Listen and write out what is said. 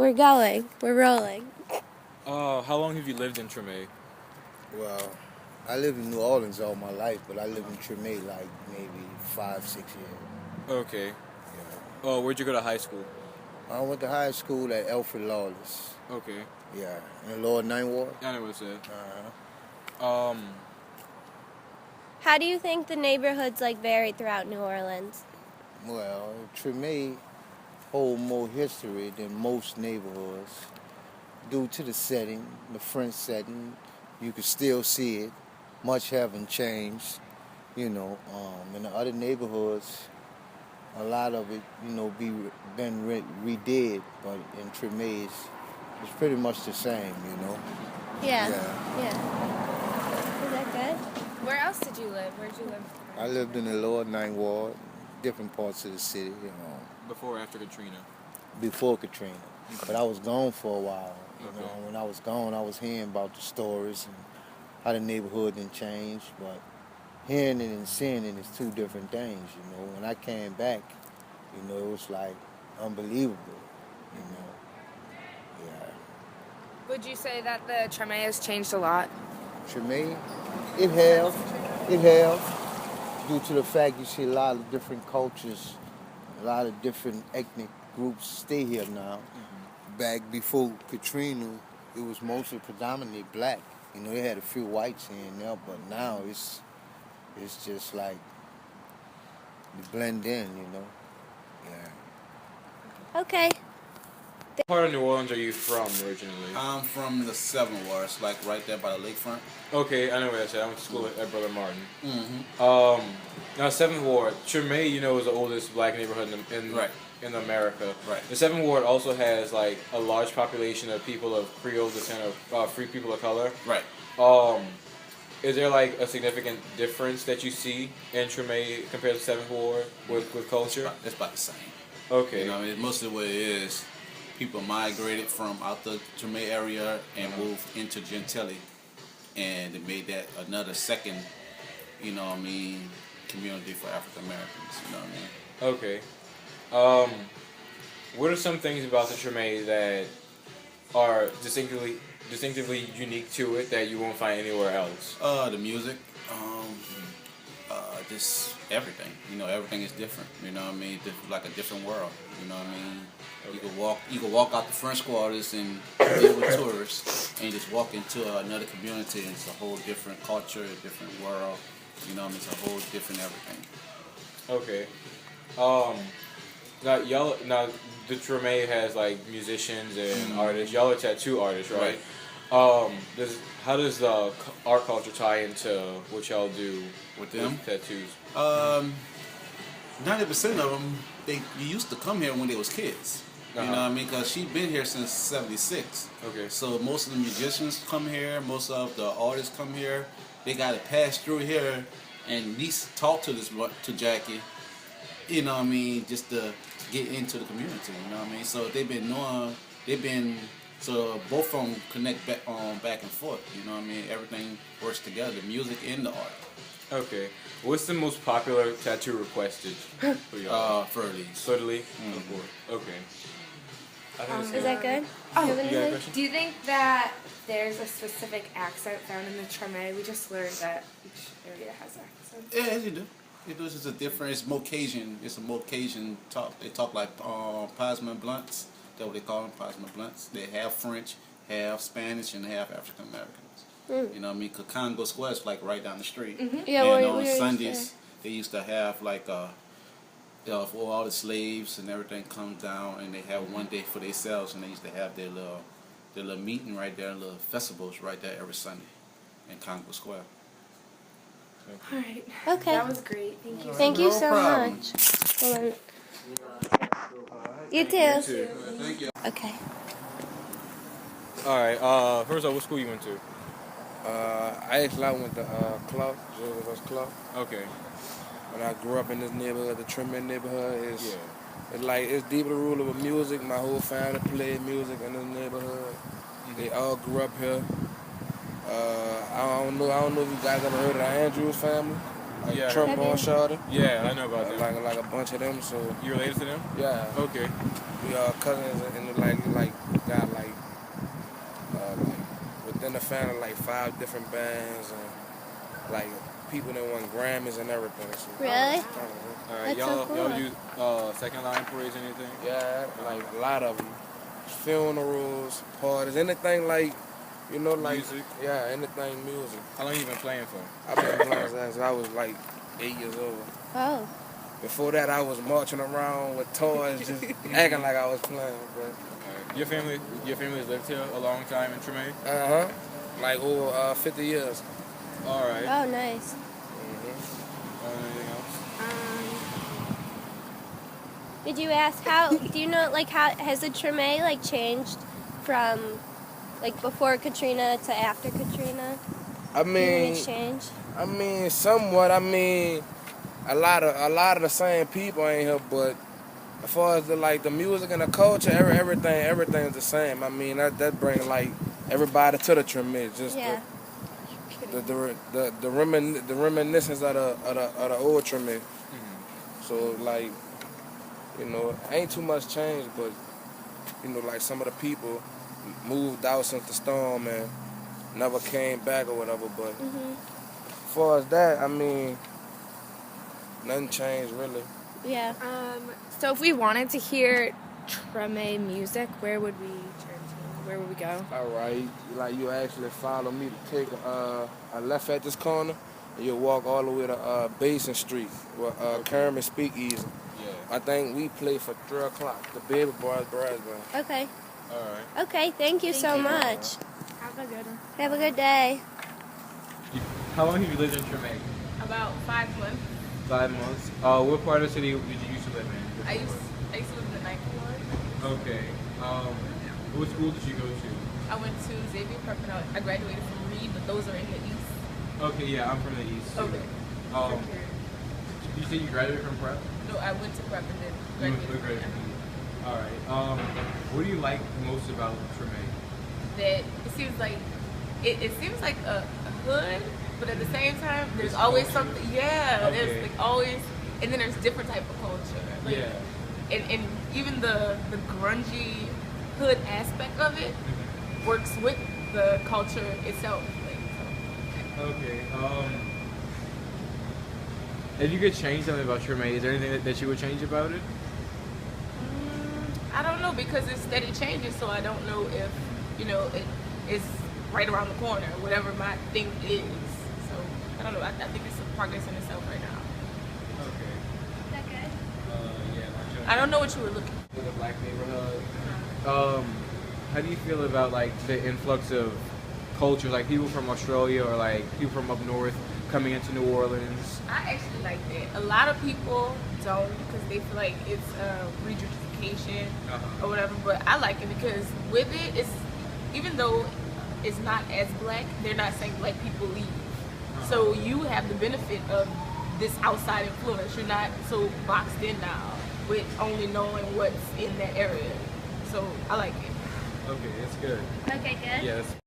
We're going. We're rolling. How long have you lived in Treme? Well, I lived in New Orleans all my life, but I lived in Treme like maybe 5-6 years. Okay. Yeah. Oh, where'd you go to high school? I went to high school at Alfred Lawless. Okay. Yeah, in the Lower Ninth Ward. I know what it said. How do you think the neighborhoods vary throughout New Orleans? Well, Treme hold more history than most neighborhoods due to the setting, the French setting. You can still see it. Much haven't changed, In the other neighborhoods, a lot of it, been redid, but in Treme, it's pretty much the same, Yeah. Is that good? Where else did you live? Where'd you live? I lived in the Lower Ninth Ward, different parts of the city, Before or after Katrina? before Katrina. But I was gone for a while. When I was gone, I was hearing about the stories and how the neighborhood didn't change. But hearing it and seeing it is two different things, When I came back, it was like unbelievable, Yeah. Would you say that the Treme has changed a lot? Treme, it has. It has. Due to the fact you see a lot of different cultures, a lot of different ethnic groups stay here now. Mm-hmm. Back before Katrina, it was mostly predominantly black. They had a few whites here and there, but now it's just like you blend in, Yeah. Okay. What part of New Orleans are you from originally? I'm from the 7th Ward. It's like right there by the lakefront. Okay, I know where that's at. I went to school at Brother Martin. Mm-hmm. Now 7th Ward, Treme, is the oldest black neighborhood in America. Right. The 7th Ward also has a large population of people of Creole descent, of free people of color. Right. Is there a significant difference that you see in Treme compared to 7th Ward with culture? It's about the same. Okay. Mostly what it is, people migrated from out the Treme area and moved into Gentilly, and they made that another second, community for African Americans. Okay. What are some things about the Treme that are distinctively unique to it that you won't find anywhere else? The music, just everything. Everything is different. Like a different world. Okay. You can walk out the French quarters and deal with tourists, and you just walk into another community, and it's a whole different culture, a different world. It's a whole different everything. Okay. Now the Treme has musicians and artists. Y'all are tattoo artists, right? How does the art culture tie into what y'all do with them tattoos? 90% of them, they used to come here when they was kids. Because she's been here since '76. Okay. So most of the musicians come here, most of the artists come here. They got to pass through here and at least talk to Jackie. Just to get into the community. So so both of them connect back and forth. Everything works together, the music and the art. Okay. What's the most popular tattoo requested for y'all? Furlies. Furly? Okay. Is that good? Oh, You have You got a anything? question? Do you think that there's a specific accent found in the Treme? We just learned that each area has accents. Yeah, you do. It's just a different. It's more Cajun. It's a more Cajun talk. They talk like Pasman blunts. That's what they call them, Pasman blunts. They have French, half Spanish, and half African Americans. Cause Congo Square is right down the street. Mm-hmm. Yeah, and we on were Sundays they used to have for all the slaves and everything comes down, and they have one day for themselves, and they used to have their little meeting right there, little festivals right there every Sunday in Congo Square. All right. Okay. That was great. Thank you. Thank you No so problem. much. Hold on. You too. Thank you. Okay. Alright, first off, what school you went to? I went to Clark, Georgia West Clark. Okay. When I grew up in this neighborhood, the Treme neighborhood, it's deep in the rule of music. My whole family played music in this neighborhood. They all grew up here. I don't know if you guys ever heard of the Andrews family. Trump on Shawty. Yeah, I know about them. Like a bunch of them. So You related to them? yeah, Okay. we are cousins and like founded like 5 different bands and like people that won Grammys and everything. So, Really? All right, That's so y'all cool. do second line parades, anything? yeah, like a lot of them. Funerals, parties, anything like, you know, like Music? yeah, anything music. How long you been playing for? I've been playing since I was like 8 years old. Oh. Before that, I was marching around with toys, just acting like I was playing. But All right. Your family's lived here a long time in Treme? like over 50 years. All right. Oh, nice. Anything else? Did you ask how? Do you know like how has the Treme like changed from like before Katrina to after Katrina? I Do you think mean, it's changed? Somewhat. A lot of the same people ain't here, but as far as the music and the culture, everything's the same. I mean, that bring like everybody to the Treme. Just Yeah. the reminiscence of the old Treme. So like, you know, ain't too much change, but you know, like some of the people moved out since the storm and never came back or whatever. But as far as that, I mean, nothing changed really. Yeah. So if we wanted to hear Treme music, where would we turn to? Where would we go? All right, like you actually follow me to take a left at this corner, and you'll walk all the way to Basin Street, where Kermit Speakeasy. Yeah. I think we play for 3 o'clock. The Baby Boys Brass Band. Okay. All right. Okay. Thank you so much. Have a good one. Have a good day. How long have you lived in Treme? About 5 months. 5 months. What part of the city did you used to live in? I used to live in the 9th ward. Okay. What school did you go to? I went to Xavier Prep and I graduated from Reed, but those are in the east. Okay, yeah, I'm from the east. too. Okay. You say you graduated from prep? No, I went to prep and then You went to graduated. graduate. All right. What do you like most about Treme? That it seems like it seems like a hood, but at the same time, there's It's always culture. something. Yeah, Okay. there's like always, and then there's different type of culture. Like, Yeah. and even the grungy hood aspect of it works with the culture itself. Like, so. Okay. If you could change something about Treme, is there anything that you would change about it? I don't know because it's steady changing, so I don't know if it is right around the corner, whatever my thing is. So I don't know. I think it's a progress in itself right now. Okay. Is that good? Yeah. I don't know what you were looking For the black neighborhood. How do you feel about like the influx of culture, like people from Australia or like people from up north coming into New Orleans? I actually like that. A lot of people don't because they feel like it's gentrification or whatever, but I like it because with it, it's even though it's not as black, they're not saying black people leave. So you have the benefit of this outside influence. You're not so boxed in now with only knowing what's in that area. So I like it. Okay, that's good. Okay. Good. Yes.